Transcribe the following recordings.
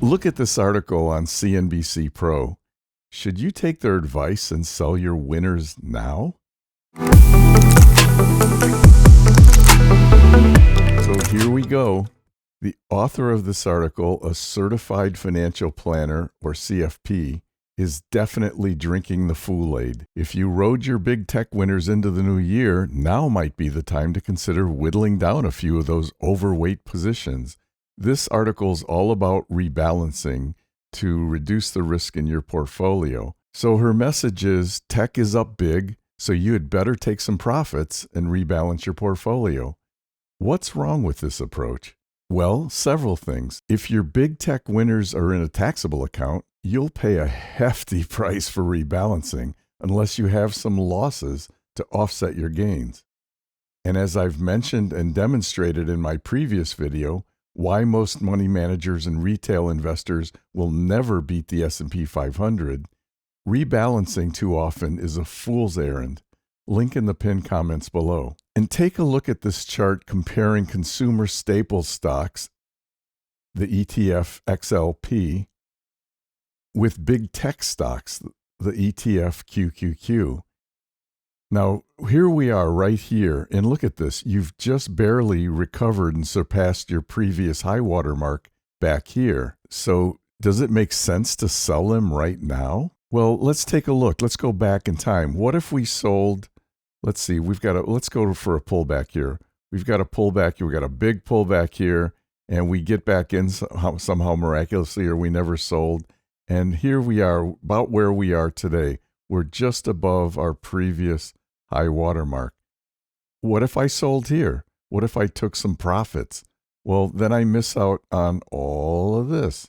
Look at this article on CNBC Pro. Should you take their advice and sell your winners now? So here we go. The author of this article, a certified financial planner, or CFP, is definitely drinking the Kool-Aid. If you rode your big tech winners into the new year, now might be the time to consider whittling down a few of those overweight positions. This article is all about rebalancing to reduce the risk in your portfolio. So her message is tech is up big, so you had better take some profits and rebalance your portfolio. What's wrong with this approach? Well, several things. If your big tech winners are in a taxable account, you'll pay a hefty price for rebalancing unless you have some losses to offset your gains. And as I've mentioned and demonstrated in my previous video, why most money managers and retail investors will never beat the S&P 500, rebalancing too often is a fool's errand. Link in the pinned comments below. And take a look at this chart comparing consumer staple stocks, the ETF XLP, with big tech stocks, the ETF QQQ. Now, here we are right here, and look at this. You've just barely recovered and surpassed your previous high water mark back here. So does it make sense to sell them right now? Well, let's take a look. Let's go back in time. What if we sold, let's see, let's go for a pullback here. We've got a pullback here. We've got a big pullback here, and we get back in somehow miraculously, or we never sold. And here we are, about where we are today. We're just above our previous high water mark. What if I sold here? What if I took some profits? Well, then I miss out on all of this.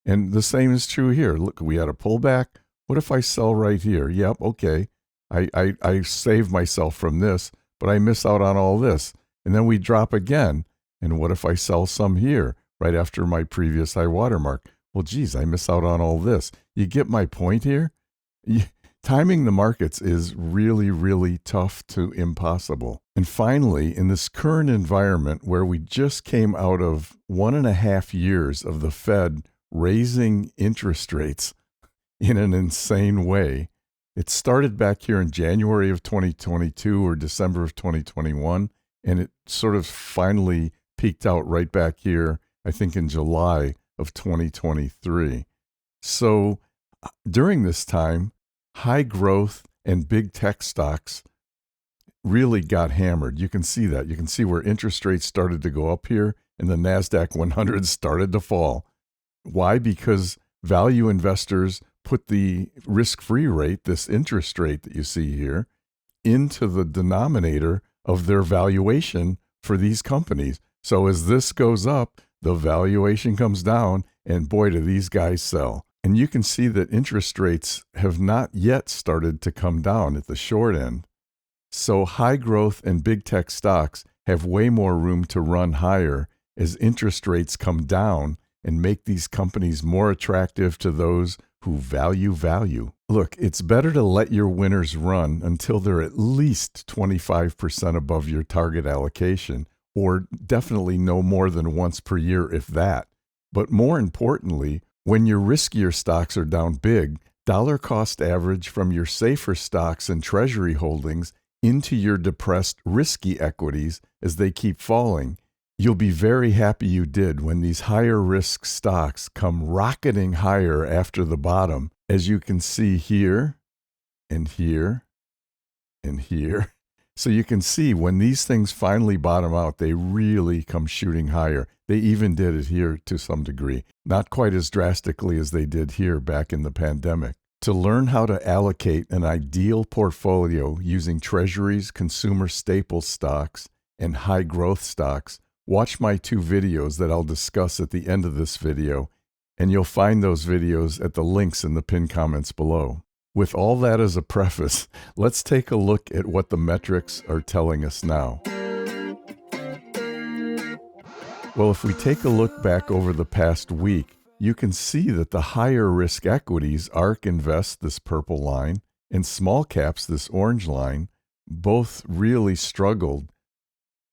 And the same is true here. Look, we had a pullback. What if I sell right here? Yep, okay. I save myself from this, but I miss out on all this. And then we drop again. And what if I sell some here right after my previous high water mark? Well, geez, I miss out on all this. You get my point here? Timing the markets is really, really tough to impossible. And finally, in this current environment where we just came out of 1.5 years of the Fed raising interest rates in an insane way, it started back here in January of 2022 or December of 2021, and it sort of finally peaked out right back here, I think in July of 2023. So during this time, high growth and big tech stocks really got hammered. You can see that. You can see where interest rates started to go up here and the NASDAQ 100 started to fall. Why? Because value investors put the risk-free rate, this interest rate that you see here, into the denominator of their valuation for these companies. So as this goes up, the valuation comes down, and boy, do these guys sell. And you can see that interest rates have not yet started to come down at the short end. So high growth and big tech stocks have way more room to run higher as interest rates come down and make these companies more attractive to those who value. Look, it's better to let your winners run until they're at least 25% above your target allocation, or definitely no more than once per year, if that. But more importantly, when your riskier stocks are down big, dollar cost average from your safer stocks and treasury holdings into your depressed risky equities as they keep falling. You'll be very happy you did when these higher risk stocks come rocketing higher after the bottom, as you can see here and here and here. So you can see when these things finally bottom out, they really come shooting higher. They even did it here to some degree, not quite as drastically as they did here back in the pandemic. To learn how to allocate an ideal portfolio using treasuries, consumer staple stocks, and high growth stocks, watch my 2 videos that I'll discuss at the end of this video, and you'll find those videos at the links in the pinned comments below. With all that as a preface, let's take a look at what the metrics are telling us now. Well, if we take a look back over the past week, you can see that the higher risk equities, ARK Invest, this purple line, and small caps, this orange line, both really struggled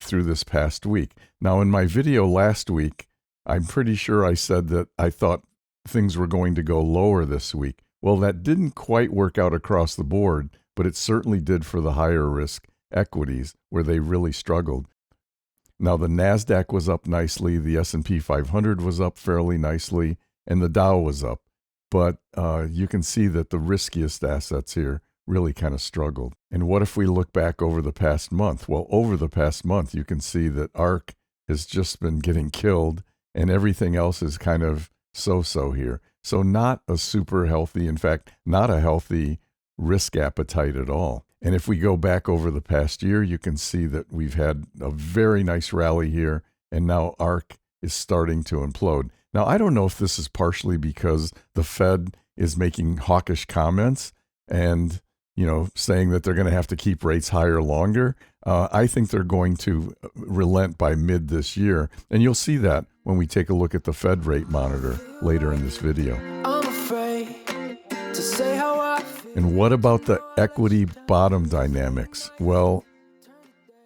through this past week. Now, in my video last week, I'm pretty sure I said that I thought things were going to go lower this week. Well, that didn't quite work out across the board, but it certainly did for the higher risk equities where they really struggled. Now, the NASDAQ was up nicely, the S&P 500 was up fairly nicely, and the Dow was up. But you can see that the riskiest assets here really kind of struggled. And what if we look back over the past month? Well, over the past month, you can see that ARK has just been getting killed, and everything else is kind of so-so here. So not a super healthy, in fact, not a healthy risk appetite at all. And if we go back over the past year, you can see that we've had a very nice rally here, and now ARK is starting to implode. Now, I don't know if this is partially because the Fed is making hawkish comments and, saying that they're going to have to keep rates higher longer. I think they're going to relent by mid this year, and you'll see that when we take a look at the Fed rate monitor later in this video. I'm afraid to say how I feel. And what about the equity bottom dynamics? Well,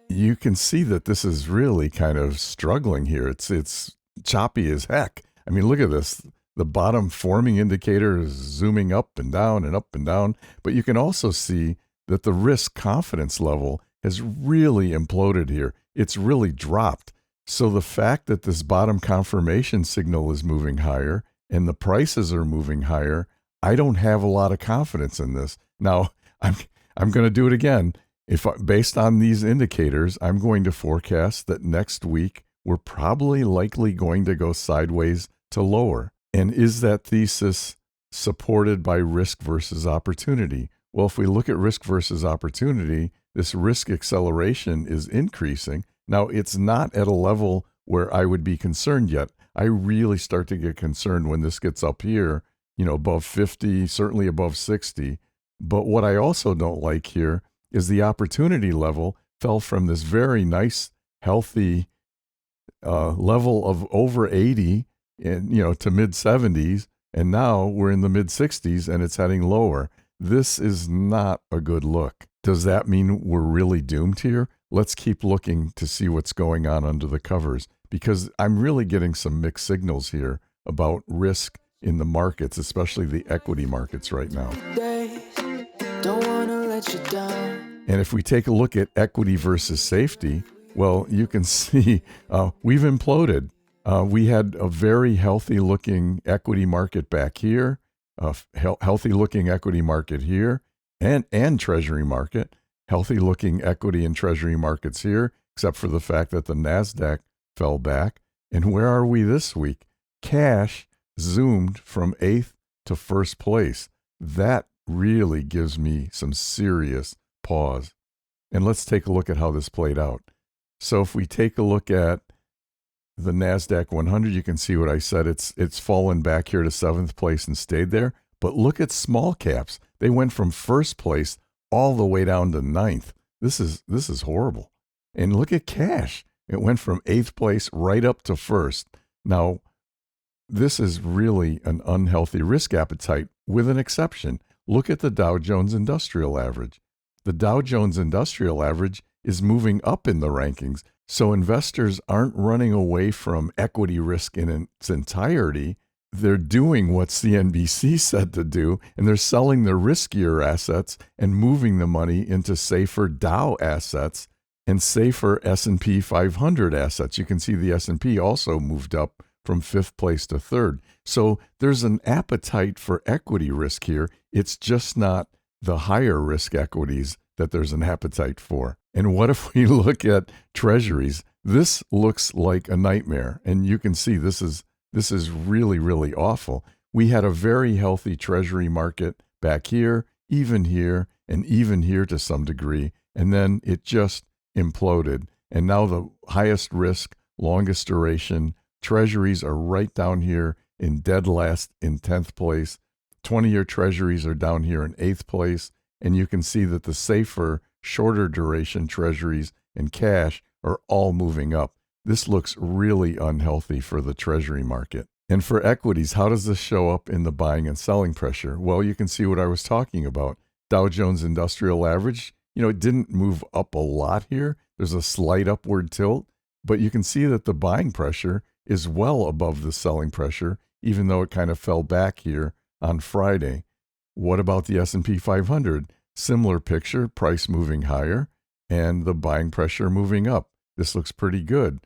you can see that this is really kind of struggling here. It's choppy as heck. I mean, look at this. The bottom forming indicator is zooming up and down and up and down. But you can also see that the risk confidence level has really imploded here. It's really dropped. So the fact that this bottom confirmation signal is moving higher and the prices are moving higher, I don't have a lot of confidence in this. Now, I'm going to do it again. Based on these indicators, I'm going to forecast that next week we're probably likely going to go sideways to lower. And is that thesis supported by risk versus opportunity? Well, if we look at risk versus opportunity, this risk acceleration is increasing. Now, it's not at a level where I would be concerned yet. I really start to get concerned when this gets up here, above 50, certainly above 60. But what I also don't like here is the opportunity level fell from this very nice, healthy level of over 80 and to mid 70s, and now we're in the mid 60s and it's heading lower. This is not a good look. Does that mean we're really doomed here? Let's keep looking to see what's going on under the covers, because I'm really getting some mixed signals here about risk in the markets, especially the equity markets right now. Don't wanna let you down. And if we take a look at equity versus safety, well, you can see we've imploded. We had a very healthy-looking equity market back here, a healthy-looking equity market here, and Treasury market, healthy-looking equity and Treasury markets here, except for the fact that the NASDAQ fell back. And where are we this week? Cash zoomed from 8th to 1st place. That really gives me some serious pause. And let's take a look at how this played out. So if we take a look at the NASDAQ 100, you can see what I said. It's fallen back here to 7th place and stayed there. But look at small caps. They went from 1st place all the way down to 9th. This is horrible. And look at cash. It went from 8th place right up to 1st. Now, this is really an unhealthy risk appetite with an exception. Look at the Dow Jones Industrial Average. The Dow Jones Industrial Average is moving up in the rankings. So investors aren't running away from equity risk in its entirety. They're doing what CNBC said to do, and they're selling their riskier assets and moving the money into safer Dow assets and safer S&P 500 assets. You can see the S&P also moved up from 5th place to 3rd. So there's an appetite for equity risk here. It's just not the higher risk equities that there's an appetite for. And what if we look at Treasuries? This looks like a nightmare. And you can see this is really, really awful. We had a very healthy Treasury market back here, and even here to some degree. And then it just imploded. And now the highest risk, longest duration Treasuries are right down here in dead last in 10th place. 20-year Treasuries are down here in 8th place. And you can see that the safer, shorter duration Treasuries and cash are all moving up. This looks really unhealthy for the Treasury market. And for equities, how does this show up in the buying and selling pressure? Well, you can see what I was talking about. Dow Jones Industrial Average, it didn't move up a lot here. There's a slight upward tilt, but you can see that the buying pressure is well above the selling pressure, even though it kind of fell back here on Friday. What about the S&P 500? Similar picture, price moving higher and the buying pressure moving up. This looks pretty good.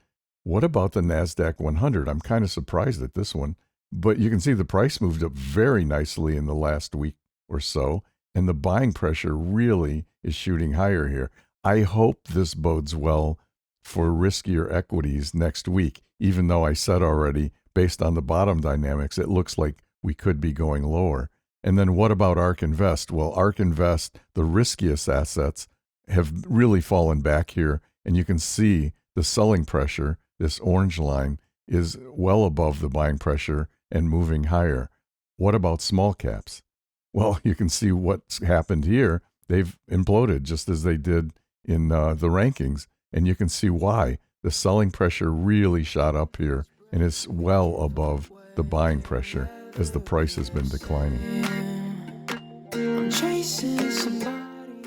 What about the NASDAQ 100? I'm kind of surprised at this one, but you can see the price moved up very nicely in the last week or so, and the buying pressure really is shooting higher here. I hope this bodes well for riskier equities next week, even though I said already, based on the bottom dynamics, it looks like we could be going lower. And then what about ARK Invest? Well, ARK Invest, the riskiest assets, have really fallen back here, and you can see the selling pressure, this orange line, is well above the buying pressure and moving higher. What about small caps? Well, you can see what's happened here. They've imploded just as they did in the rankings, and you can see why. The selling pressure really shot up here and is well above the buying pressure as the price has been declining.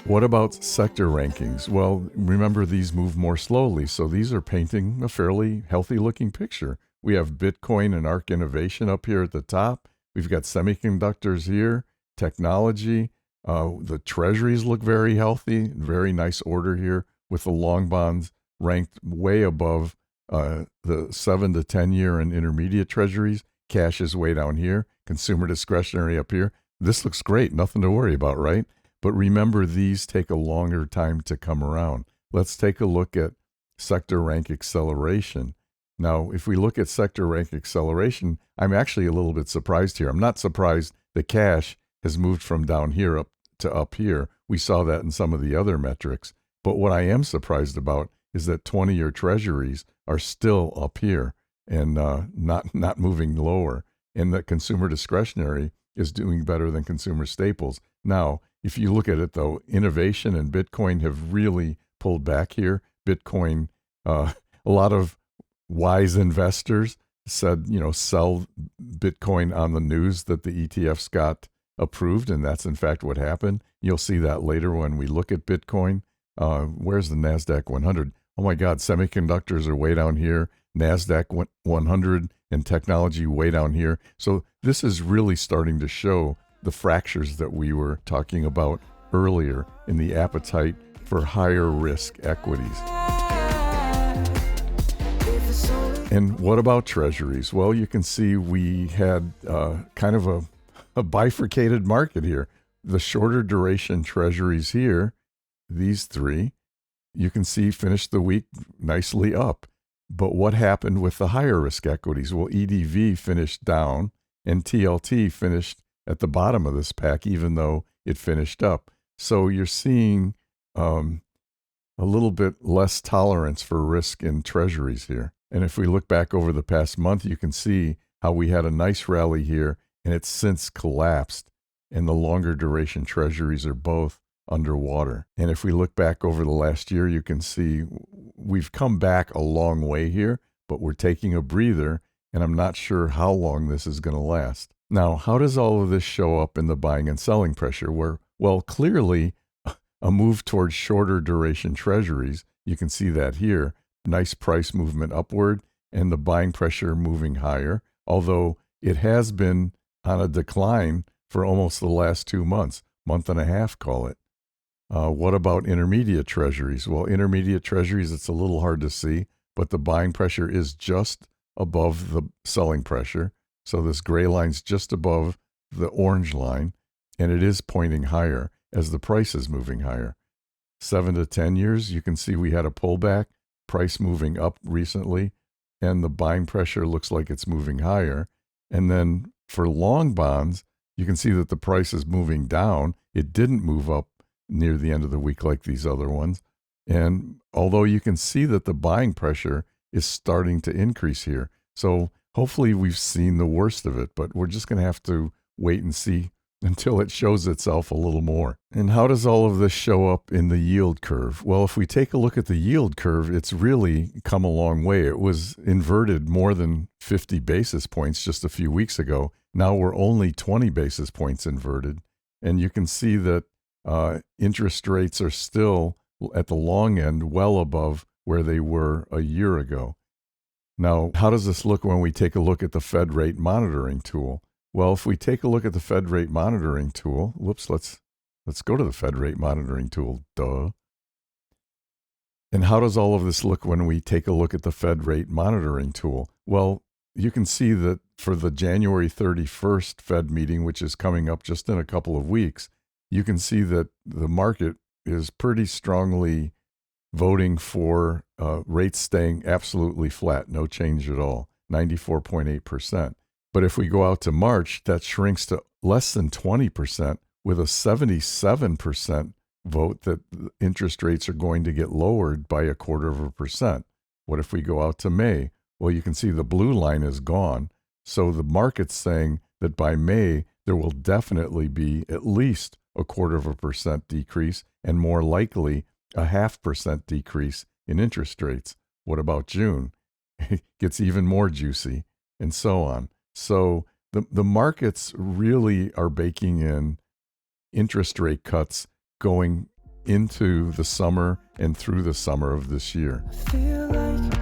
What about sector rankings? Well, remember these move more slowly, so these are painting a fairly healthy looking picture. We have Bitcoin and ARK Innovation up here at the top. We've got semiconductors here, technology. The Treasuries look very healthy, very nice order here with the long bonds ranked way above the 7 to 10 year and intermediate Treasuries. Cash is way down here, consumer discretionary up here. This looks great, nothing to worry about, right? But remember, these take a longer time to come around. Let's take a look at sector rank acceleration. Now, if we look at sector rank acceleration, I'm actually a little bit surprised here. I'm not surprised that cash has moved from down here up to up here. We saw that in some of the other metrics. But what I am surprised about is that 20-year Treasuries are still up here and not moving lower, and that consumer discretionary is doing better than consumer staples. Now, if you look at it, though, innovation and Bitcoin have really pulled back here. Bitcoin, a lot of wise investors said, sell Bitcoin on the news that the ETFs got approved, and that's in fact what happened. You'll see that later when we look at Bitcoin. Where's the NASDAQ 100? Oh my God, semiconductors are way down here. NASDAQ 100 and technology way down here. So this is really starting to show the fractures that we were talking about earlier in the appetite for higher risk equities. And what about Treasuries? Well, you can see we had kind of a bifurcated market here. The shorter duration Treasuries here, these three, you can see finished the week nicely up. But what happened with the higher risk equities? Well, EDV finished down and TLT finished at the bottom of this pack, even though it finished up. So you're seeing a little bit less tolerance for risk in Treasuries here. And if we look back over the past month, you can see how we had a nice rally here and it's since collapsed, and the longer duration Treasuries are both underwater. And if we look back over the last year, you can see we've come back a long way here, but we're taking a breather, and I'm not sure how long this is going to last. Now, how does all of this show up in the buying and selling pressure? Well, clearly a move towards shorter duration Treasuries. You can see that here. Nice price movement upward and the buying pressure moving higher, although it has been on a decline for almost the last 2 months, month and a half, call it. What about intermediate Treasuries? Well, intermediate Treasuries, it's a little hard to see, but the buying pressure is just above the selling pressure. So this gray line's just above the orange line, and it is pointing higher as the price is moving higher. 7 to 10 years, you can see we had a pullback, price moving up recently, and the buying pressure looks like it's moving higher. And then for long bonds, you can see that the price is moving down. It didn't move up near the end of the week like these other ones. And although you can see that the buying pressure is starting to increase here. So hopefully we've seen the worst of it, but we're just going to have to wait and see until it shows itself a little more. And how does all of this show up in the yield curve? Well, if we take a look at the yield curve, it's really come a long way. It was inverted more than 50 basis points just a few weeks ago. Now we're only 20 basis points inverted. And you can see that interest rates are still at the long end well above where they were a year ago. Now, how does this look when we take a look at the Fed rate monitoring tool? Well, if we take a look at the Fed rate monitoring tool, let's go to the Fed rate monitoring tool, duh. And how does all of this look when we take a look at the Fed rate monitoring tool? Well, you can see that for the January 31st Fed meeting, which is coming up just in a couple of weeks, you can see that the market is pretty strongly voting for rates staying absolutely flat, no change at all, 94.8%. But if we go out to March, that shrinks to less than 20%, with a 77% vote that interest rates are going to get lowered by 0.25%. What if we go out to May? Well, you can see the blue line is gone. So the market's saying that by May, there will definitely be at least 0.25% decrease, and more likely 0.5% decrease in interest rates. What about June? It gets even more juicy, and so on. So the markets really are baking in interest rate cuts going into the summer and through the summer of this year. I feel like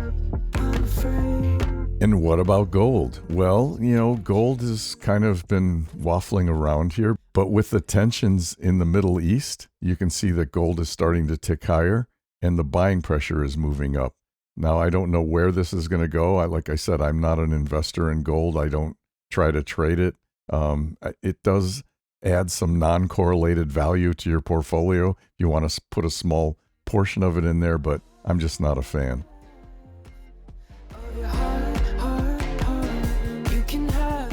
I'm afraid. And what about gold? Well, gold has kind of been waffling around here, but with the tensions in the Middle East, you can see that gold is starting to tick higher and the buying pressure is moving up. Now, I don't know where this is going to go. Like I said, I'm not an investor in gold. I don't try to trade it. It does add some non-correlated value to your portfolio. You want to put a small portion of it in there, but I'm just not a fan.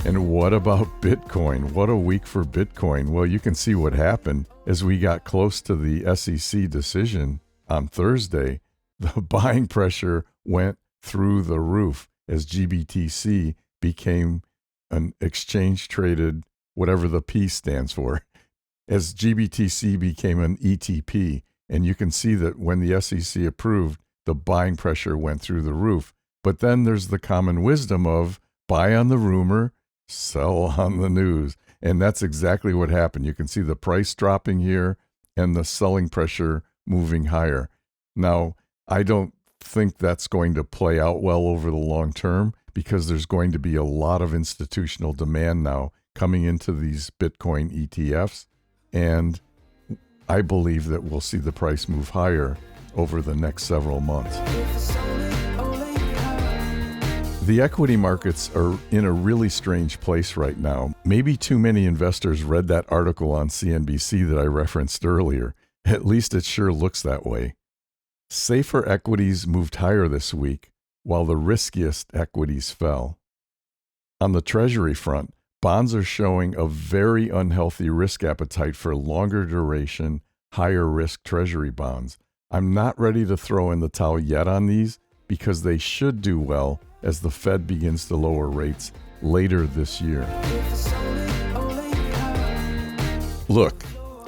And what about Bitcoin? What a week for Bitcoin. Well, you can see what happened as we got close to the SEC decision on Thursday. The buying pressure went through the roof as GBTC became an exchange-traded, whatever the P stands for, as GBTC became an ETP. And you can see that when the SEC approved, the buying pressure went through the roof. But then there's the common wisdom of buy on the rumor, sell on the news. And that's exactly what happened. You can see the price dropping here and the selling pressure moving higher. Now, I don't think that's going to play out well over the long term because there's going to be a lot of institutional demand now coming into these Bitcoin ETFs. And I believe that we'll see the price move higher over the next several months. The equity markets are in a really strange place right now. Maybe too many investors read that article on CNBC that I referenced earlier. At least it sure looks that way. Safer equities moved higher this week, while the riskiest equities fell. On the Treasury front, bonds are showing a very unhealthy risk appetite for longer duration, higher risk Treasury bonds. I'm not ready to throw in the towel yet on these because they should do well as the Fed begins to lower rates later this year. Look,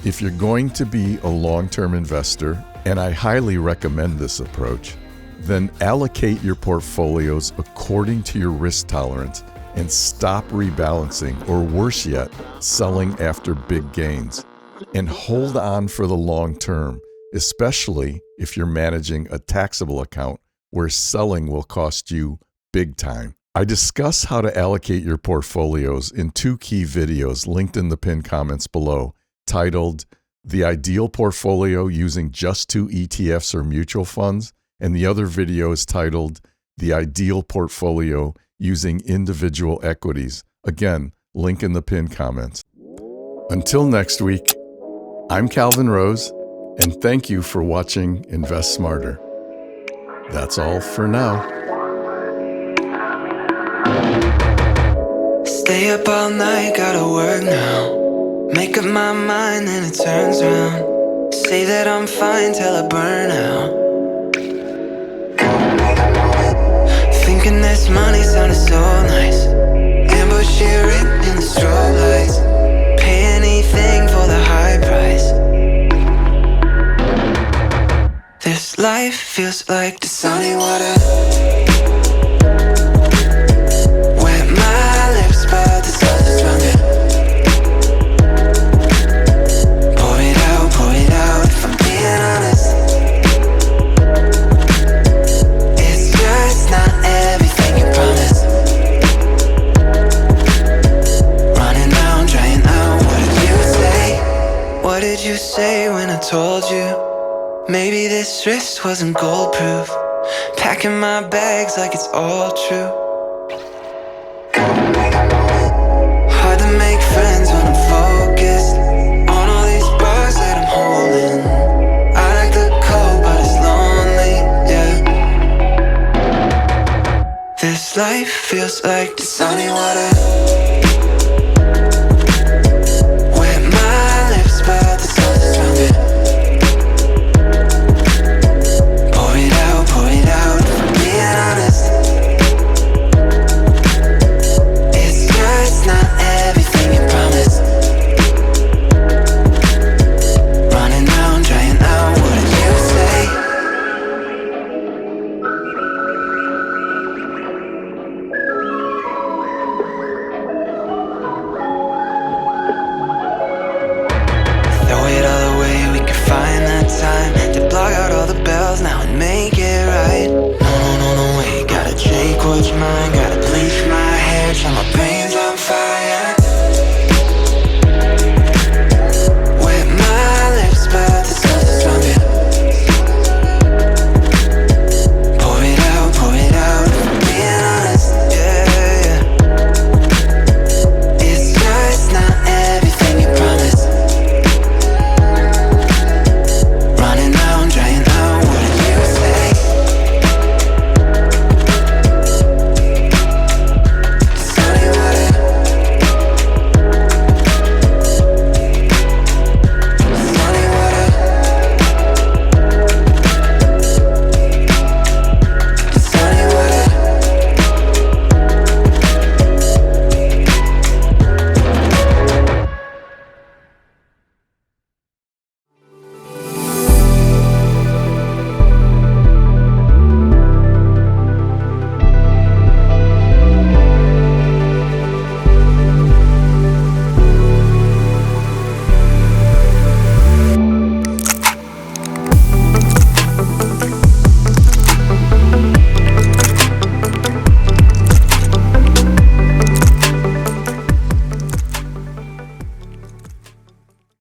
if you're going to be a long-term investor, and I highly recommend this approach, then allocate your portfolios according to your risk tolerance and stop rebalancing, or worse yet, selling after big gains. And hold on for the long term, especially if you're managing a taxable account where selling will cost you big time. I discuss how to allocate your portfolios in 2 key videos linked in the pinned comments below, titled The Ideal Portfolio Using Just 2 ETFs or Mutual Funds, and the other video is titled The Ideal Portfolio Using Individual Equities. Again, link in the pinned comments. Until next week, I'm Calvin Rose, and thank you for watching Invest Smarter. That's all for now. Stay up all night, gotta work now. Make up my mind and it turns round. Say that I'm fine till I burn out. Thinking this money sounded so nice. Ambush here in the strobe lights. Pay anything for the high price. This life feels like the sunny water. Wet my lips but the sun's stronger. Pour it out if I'm being honest. It's just not everything told you maybe this wrist wasn't gold-proof. Packing my bags like it's all true. Hard to make friends when I'm focused on all these bars that I'm holding. I like the cold, but it's lonely, yeah. This life feels like the sunny water.